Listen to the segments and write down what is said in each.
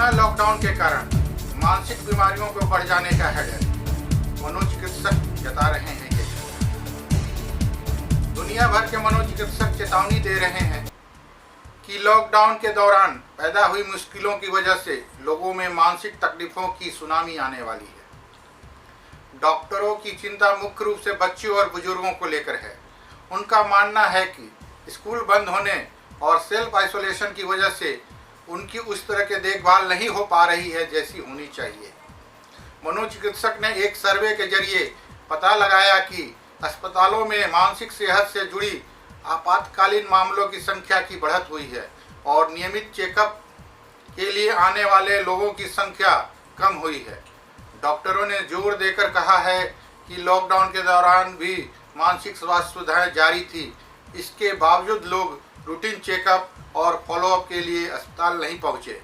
Corona lockdown के कारण मानसिक बीमारियों को बढ़ जाने का है डर, मनोचिकित्सक जता रहे हैं ये। दुनिया भर के मनोचिकित्सक चेतावनी दे रहे हैं कि लॉकडाउन के दौरान पैदा हुई मुश्किलों की वजह से लोगों में मानसिक तकलीफों की सुनामी आने वाली है। डॉक्टरों की चिंता मुख्य रूप से बच्चों और बुजुर्गों को लेकर है। उनका मानना है कि स्कूल बंद होने और सेल्फ आइसोलेशन की वजह से उनकी उस तरह की देखभाल नहीं हो पा रही है जैसी होनी चाहिए। मनोचिकित्सक ने एक सर्वे के जरिए पता लगाया कि अस्पतालों में मानसिक सेहत से जुड़ी आपातकालीन मामलों की संख्या की बढ़त हुई है और नियमित चेकअप के लिए आने वाले लोगों की संख्या कम हुई है। डॉक्टरों ने जोर देकर कहा है कि लॉकडाउन के दौरान भी मानसिक स्वास्थ्य सुविधाएं जारी थी, इसके बावजूद लोग रूटीन चेकअप और फॉलोअप के लिए अस्पताल नहीं पहुंचे।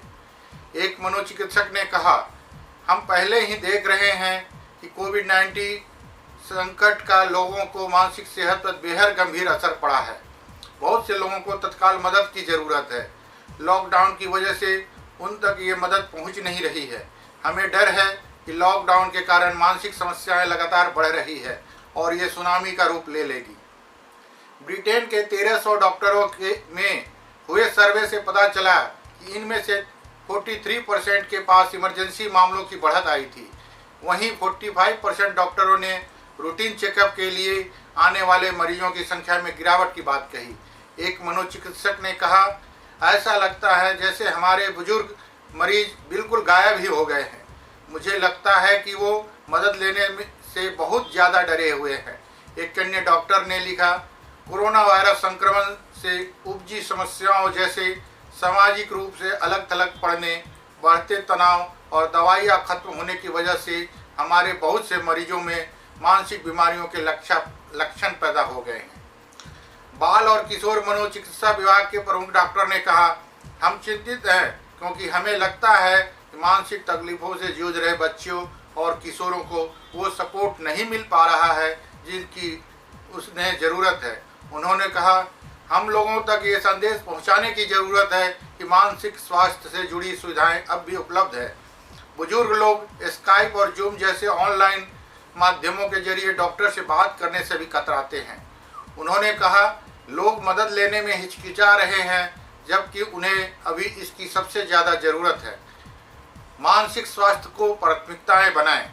एक मनोचिकित्सक ने कहा, हम पहले ही देख रहे हैं कि कोविड-19 संकट का लोगों को मानसिक सेहत पर बेहद गंभीर असर पड़ा है। बहुत से लोगों को तत्काल मदद की ज़रूरत है। लॉकडाउन की वजह से उन तक ये मदद पहुंच नहीं रही है। हमें डर है कि लॉकडाउन के कारण मानसिक समस्याएं लगातार बढ़ रही है और ये सुनामी का रूप ले लेगी। ब्रिटेन के 1300 डॉक्टरों में हुए सर्वे से पता चला कि इनमें से 43% के पास इमरजेंसी मामलों की बढ़त आई थी। वहीं 45% डॉक्टरों ने रूटीन चेकअप के लिए आने वाले मरीजों की संख्या में गिरावट की बात कही। एक मनोचिकित्सक ने कहा, ऐसा लगता है जैसे हमारे बुजुर्ग मरीज बिल्कुल गायब ही हो गए हैं। मुझे लगता है कि वो मदद लेने से बहुत ज़्यादा डरे हुए हैं। एक अन्य डॉक्टर ने लिखा, कोरोना वायरस संक्रमण से उपजी समस्याओं जैसे सामाजिक रूप से अलग थलग पड़ने, बढ़ते तनाव और दवाइयाँ खत्म होने की वजह से हमारे बहुत से मरीजों में मानसिक बीमारियों के लक्षण पैदा हो गए हैं। बाल और किशोर मनोचिकित्सा विभाग के प्रमुख डॉक्टर ने कहा, हम चिंतित हैं क्योंकि हमें लगता है कि मानसिक तकलीफों से जूझ रहे बच्चों और किशोरों को वो सपोर्ट नहीं मिल पा रहा है जिनकी उसने ज़रूरत है। उन्होंने कहा, हम लोगों तक ये संदेश पहुंचाने की ज़रूरत है कि मानसिक स्वास्थ्य से जुड़ी सुविधाएं अब भी उपलब्ध है। बुजुर्ग लोग स्काइप और जूम जैसे ऑनलाइन माध्यमों के जरिए डॉक्टर से बात करने से भी कतराते हैं। उन्होंने कहा, लोग मदद लेने में हिचकिचा रहे हैं जबकि उन्हें अभी इसकी सबसे ज़्यादा ज़रूरत है। मानसिक स्वास्थ्य को प्राथमिकताएं बनाएं।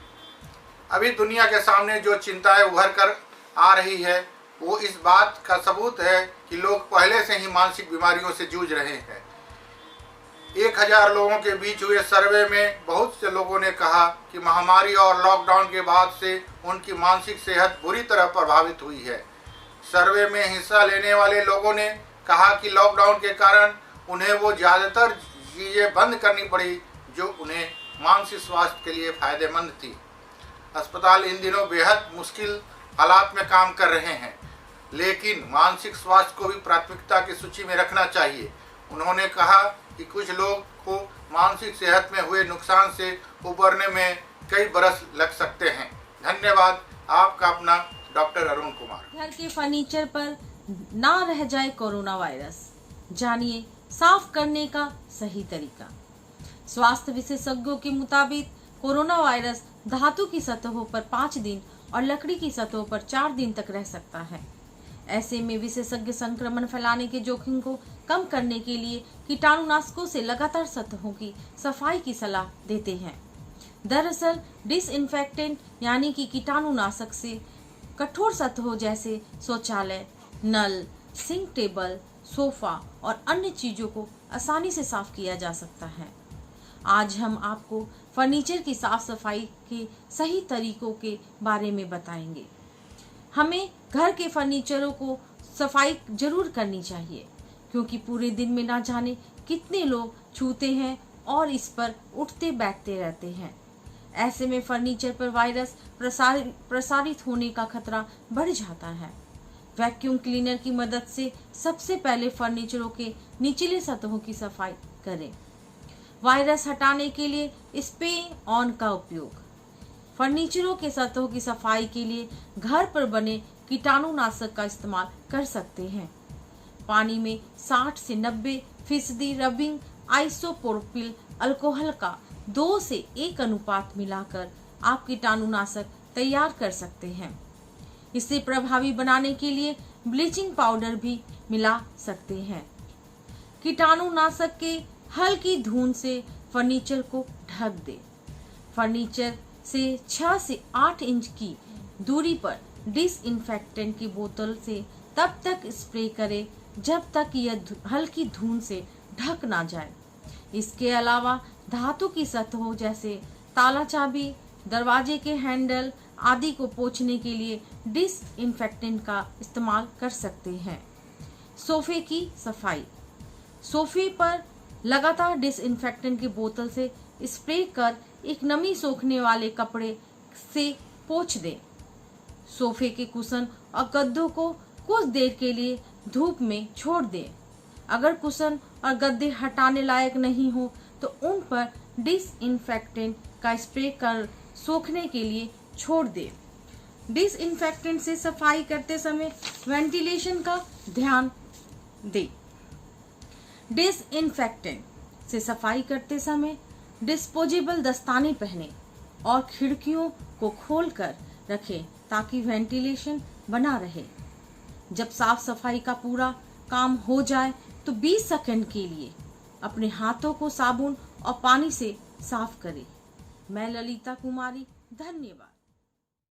अभी दुनिया के सामने जो चिंताएं उभर कर आ रही है वो इस बात का सबूत है कि लोग पहले से ही मानसिक बीमारियों से जूझ रहे हैं। 1000 लोगों के बीच हुए सर्वे में बहुत से लोगों ने कहा कि महामारी और लॉकडाउन के बाद से उनकी मानसिक सेहत बुरी तरह प्रभावित हुई है। सर्वे में हिस्सा लेने वाले लोगों ने कहा कि लॉकडाउन के कारण उन्हें वो ज़्यादातर चीज़ें बंद करनी पड़ी जो उन्हें मानसिक स्वास्थ्य के लिए फ़ायदेमंद थी। अस्पताल इन दिनों बेहद मुश्किल हालात में काम कर रहे हैं, लेकिन मानसिक स्वास्थ्य को भी प्राथमिकता की सूची में रखना चाहिए। उन्होंने कहा कि कुछ लोग को मानसिक सेहत में हुए नुकसान से उबरने में कई बरस लग सकते हैं। धन्यवाद। आपका अपना डॉक्टर अरुण कुमार। घर के फर्नीचर पर ना रह जाए कोरोना वायरस, जानिए साफ करने का सही तरीका। स्वास्थ्य विशेषज्ञों के मुताबिक कोरोना वायरस धातु की सतहों पर 5 दिन और लकड़ी की सतहों पर 4 दिन तक रह सकता है। ऐसे में विशेषज्ञ संक्रमण फैलाने के जोखिम को कम करने के लिए कीटाणुनाशकों से लगातार सतहों की सफाई की सलाह देते हैं। दरअसल डिसइंफेक्टेंट यानी कि कीटाणुनाशक से कठोर सतहों जैसे शौचालय, नल, सिंक, टेबल, सोफा और अन्य चीजों को आसानी से साफ किया जा सकता है। आज हम आपको फर्नीचर की साफ सफाई के सही तरीकों के बारे में बताएंगे। हमें घर के फर्नीचरों को सफाई जरूर करनी चाहिए क्योंकि पूरे दिन में ना जाने कितने लोग छूते हैं और इस पर उठते बैठते रहते हैं। ऐसे में फर्नीचर पर वायरस प्रसारित होने का खतरा बढ़ जाता है। वैक्यूम क्लीनर की मदद से सबसे पहले फर्नीचरों के निचले सतहों की सफाई करें। वायरस हटाने के लिए स्प्रे ऑन का उपयोग। फर्नीचरों के सतहों की सफाई के लिए घर पर बने कीटाणुनाशक का इस्तेमाल कर सकते हैं। पानी में 60 से 90% रबिंग आइसोप्रोपिल अल्कोहल का 2 से 1 अनुपात मिलाकर आप कीटाणुनाशक तैयार कर सकते हैं। इसे प्रभावी बनाने के लिए ब्लीचिंग पाउडर भी मिला सकते हैं। कीटाणुनाशक के हल्की धूल से फर्नीचर को ढक दे। फर्नीचर से 6 से 8 इंच की दूरी पर डिसइंफेक्टेंट की बोतल से तब तक स्प्रे करें जब तक यह हल्की धूल से ढक ना जाए। इसके अलावा धातु की सतहों जैसे ताला चाबी, दरवाजे के हैंडल आदि को पोंछने के लिए डिसइंफेक्टेंट का इस्तेमाल कर सकते हैं। सोफे की सफाई। सोफे पर लगातार डिसइंफेक्टेंट की बोतल से स्प्रे कर एक नमी सोखने वाले कपड़े से पोंछ दें। सोफे के कुशन और गद्दों को कुछ देर के लिए धूप में छोड़ दें। अगर कुशन और गद्दे हटाने लायक नहीं हो तो उन पर डिसइंफेक्टेंट का स्प्रे कर सोखने के लिए छोड़ दें। डिसइंफेक्टेंट से सफाई करते समय वेंटिलेशन का ध्यान दें। डिसइंफेक्टेंट से सफाई करते समय डिस्पोजेबल दस्ताने पहनें और खिड़कियों को खोलकर रखें ताकि वेंटिलेशन बना रहे। जब साफ सफाई का पूरा काम हो जाए तो 20 सेकंड के लिए अपने हाथों को साबुन और पानी से साफ करें। मैं ललिता कुमारी, धन्यवाद।